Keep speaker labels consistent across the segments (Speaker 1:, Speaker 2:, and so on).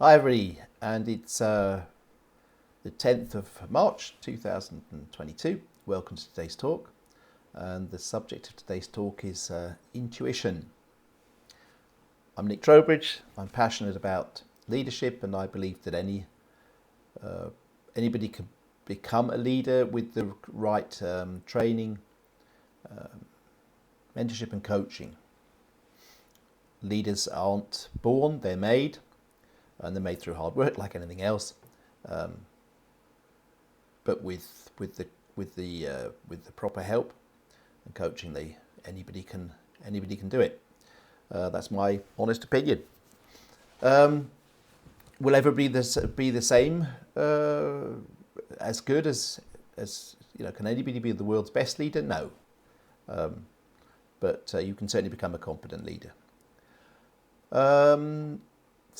Speaker 1: Hi everybody, and it's the 10th of March 2022. Welcome to today's talk, and the subject of today's talk is intuition. I'm Nick Trowbridge. I'm passionate about leadership, and I believe that anybody can become a leader with the right training, mentorship and coaching. Leaders aren't born, they're made. And they're made through hard work, like anything else. But with the proper help and coaching, anybody can do it. That's my honest opinion. Will everybody be the same, as good as you know? Can anybody be the world's best leader? No, but you can certainly become a competent leader.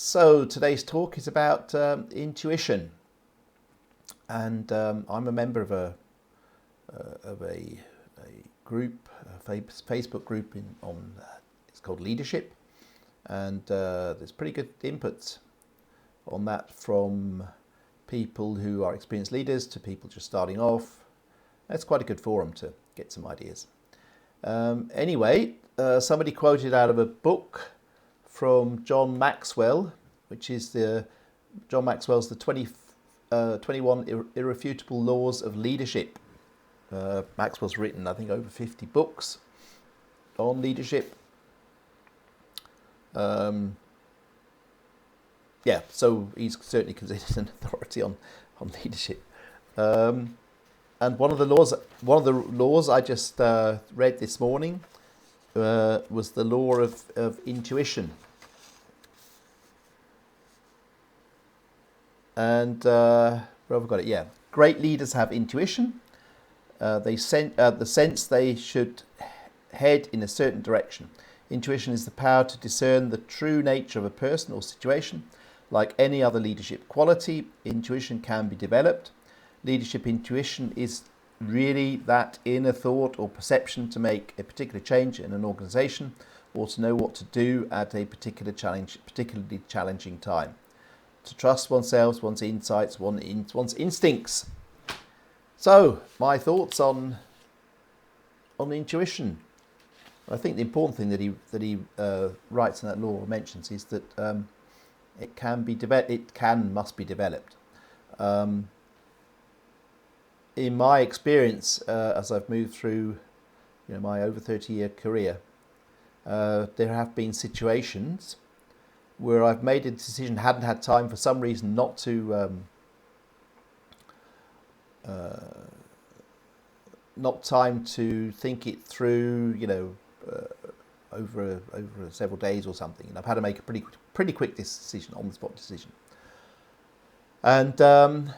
Speaker 1: So today's talk is about intuition, and I'm a member of a group, a Facebook group it's called Leadership, and there's pretty good inputs on that from people who are experienced leaders to people just starting off. It's quite a good forum to get some ideas. Anyway, somebody quoted out of a book from John Maxwell, which is John Maxwell's the 21 Irrefutable Laws of Leadership. Maxwell's written, I think, over 50 books on leadership. So he's certainly considered an authority on leadership. And one of the laws I just read this morning was the law of intuition. And where have I got it? Yeah, great leaders have intuition. The sense they should head in a certain direction. Intuition is the power to discern the true nature of a person or situation. Like any other leadership quality, intuition can be developed. Leadership intuition is really that inner thought or perception to make a particular change in an organization or to know what to do at a particularly challenging time. To trust oneself, one's insights, one's instincts. So, my thoughts on intuition. I think the important thing that he writes in that law or mentions is that it can be must be developed. In my experience, as I've moved through, my over 30-year career, there have been situations where I've made a decision, hadn't had time for some reason not to, not time to think it through, over several days or something, and I've had to make a pretty quick decision, on the spot decision, and and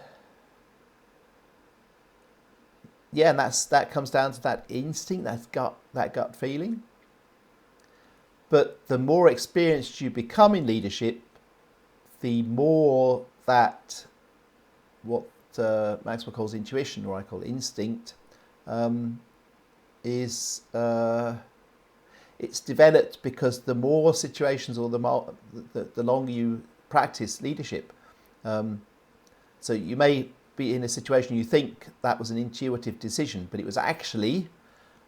Speaker 1: that comes down to that instinct, that gut feeling. But the more experienced you become in leadership, the more that what Maxwell calls intuition, or I call instinct, is it's developed because the more situations, or the longer you practice leadership. So you may be in a situation you think that was an intuitive decision, but it was actually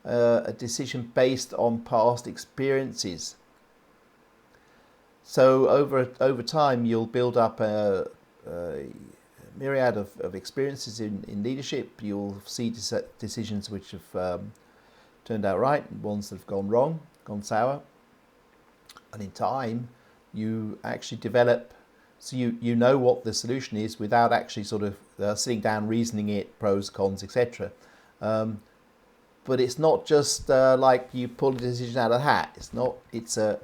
Speaker 1: a decision based on past experiences. So over time, you'll build up a myriad of experiences in leadership. You'll see decisions which have turned out right, and ones that have gone wrong, gone sour. And in time, you actually develop, so you know what the solution is without actually sort of sitting down, reasoning it, pros, cons, etc. But it's not just like you pull a decision out of the hat. It's that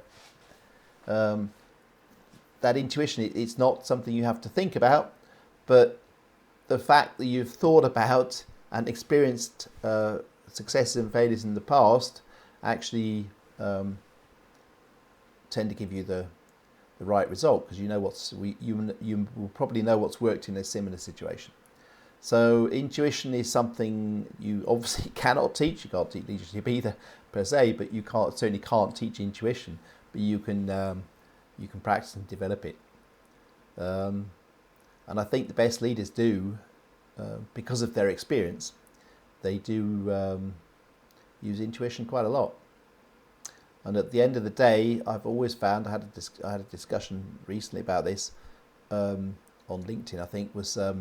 Speaker 1: intuition. It's not something you have to think about, but the fact that you've thought about and experienced successes and failures in the past actually tend to give you the right result, because you will probably know what's worked in a similar situation. So intuition is something you obviously cannot teach. You can't teach leadership either, per se, but you certainly can't teach intuition. But you can practice and develop it. And I think the best leaders do, because of their experience, they do use intuition quite a lot. And at the end of the day, I've always found, I had a discussion recently about this on LinkedIn, I think, was how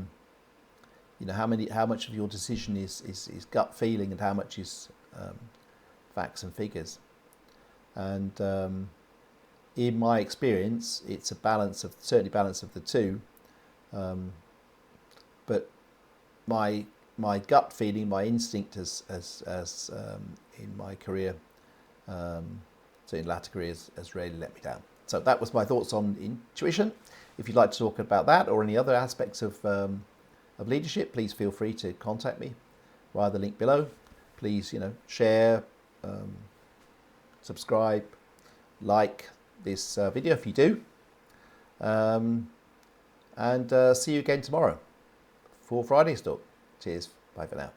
Speaker 1: much of your decision is gut feeling and how much is facts and figures. And in my experience, it's certainly balance of the two. But my gut feeling, my instinct has in my career, certainly latter career, has really let me down. So that was my thoughts on intuition. If you'd like to talk about that or any other aspects of leadership, please feel free to contact me via the link below. Please, share, subscribe, like this video if you do, and see you again tomorrow for Friday's talk. Cheers. Bye for now.